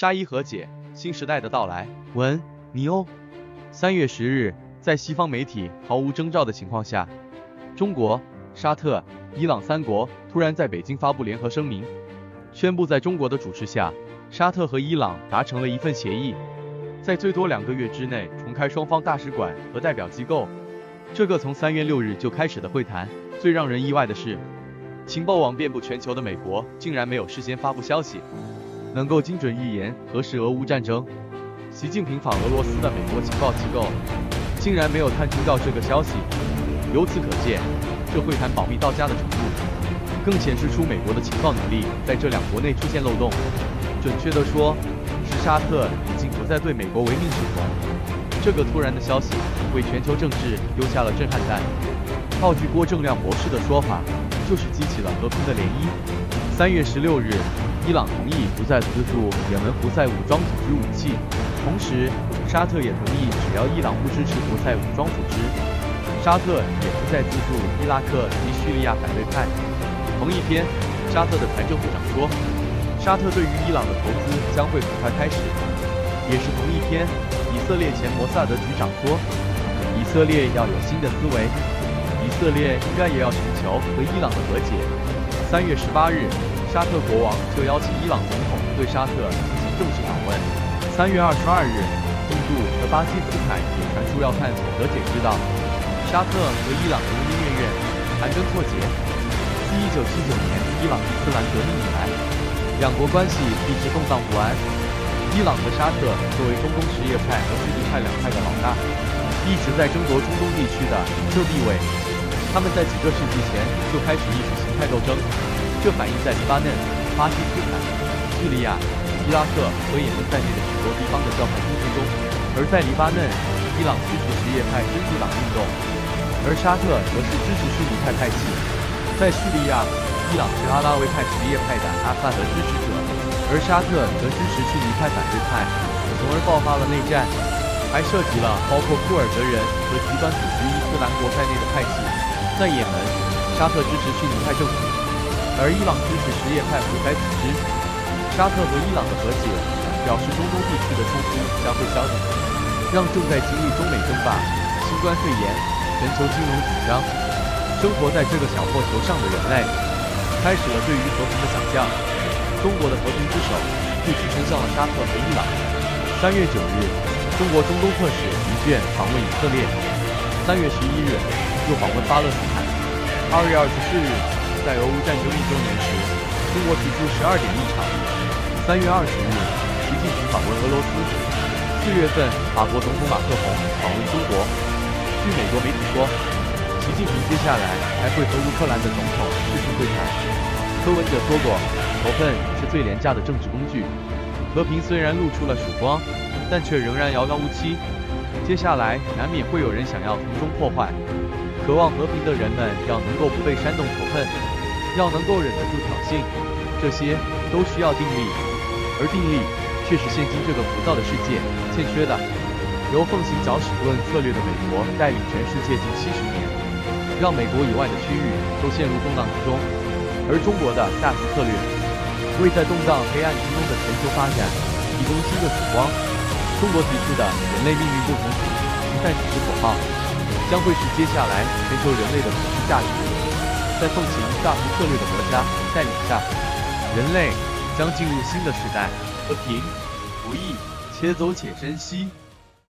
沙伊和解，新时代的到来。文尼欧。3月10日，在西方媒体毫无征兆的情况下，中国、沙特、伊朗3国突然在北京发布联合声明，宣布在中国的主持下，沙特和伊朗达成了一份协议，在最多2个月之内重开双方大使馆和代表机构。这个从3月6日就开始的会谈，最让人意外的是，情报网遍布全球的美国竟然没有事先发布消息，能够精准预言核实俄乌战争。习近平访俄罗斯的美国情报机构竟然没有探听到这个消息，由此可见，这会谈保密到家的程度，更显示出美国的情报能力在这2国内出现漏洞。准确地说，是沙特已经不再对美国唯命是从。这个突然的消息为全球政治丢下了震撼弹。套句郭正亮博士的说法，就是激起了和平的涟漪。3月16日，伊朗同意不再资助也门胡塞武装组织武器，同时沙特也同意只要伊朗不支持胡塞武装组织，沙特也不再资助伊拉克及叙利亚反对派。同一天，沙特的财政部长说，沙特对于伊朗的投资将会很快开始。也是同一天，以色列前摩萨德局长说，以色列要有新的思维，以色列应该也要寻求和伊朗的和解。3月18日，沙特国王就邀请伊朗总统对沙特进行正式访问。3月22日，印度和巴基斯坦也传出要探索和解之道。沙特和伊朗如因月盘根错节。自1979年伊朗伊斯兰革命以来，2国关系一直动荡不安。伊朗和沙特作为中东什叶派和逊尼派2派的老大，一直在争夺中东地区的领袖地位。他们在几个世纪前就开始意识形态斗争，这反映在黎巴嫩、巴基斯坦、叙利亚、伊拉克和也门在内的许多地方的教派冲突中。而在黎巴嫩，伊朗支持什叶派真主党运动，而沙特则是支持逊尼派派系。在叙利亚，伊朗是阿拉维派什叶派的阿萨德支持者，而沙特则支持逊尼派反对派，从而爆发了内战，还涉及了包括库尔德人和极端组织伊斯兰国在内的派系。在也门，沙特支持逊尼派政府，而伊朗支持什叶派胡塞组织。沙特和伊朗的和解表示中东地区的冲突将会消减，让正在经历中美争霸、新冠肺炎、全球金融紧张，生活在这个小破球上的人类，开始了对于和平的想象。中国的和平之手就只伸向了沙特和伊朗。3月9日，中国中东特使于卷访问以色列。3月11日，又访问巴勒斯坦。2月24日，在俄乌战争1周年时，中国提出12点立场。3月20日，习近平访问俄罗斯。4月份，法国总统马克龙访问中国。据美国媒体说，习近平接下来还会和乌克兰的总统视频会谈。柯文哲说过，仇恨是最廉价的政治工具。和平虽然露出了曙光，但却仍然遥遥无期。接下来难免会有人想要从中破坏。渴望和平的人们要能够不被煽动仇恨，要能够忍得住挑衅，这些都需要定力，而定力却是现今这个浮躁的世界欠缺的。由奉行搅屎棍策略的美国带领全世界近70年，让美国以外的区域都陷入动荡之中，而中国的大局策略为在动荡黑暗之中的全球发展提供新的曙光。中国提出的人类命运共同体集散体制口号，将会是接下来全球人类的普世价值。在奉行大局策略的国家带领下，人类将进入新的时代。和平、不义，且走且珍惜。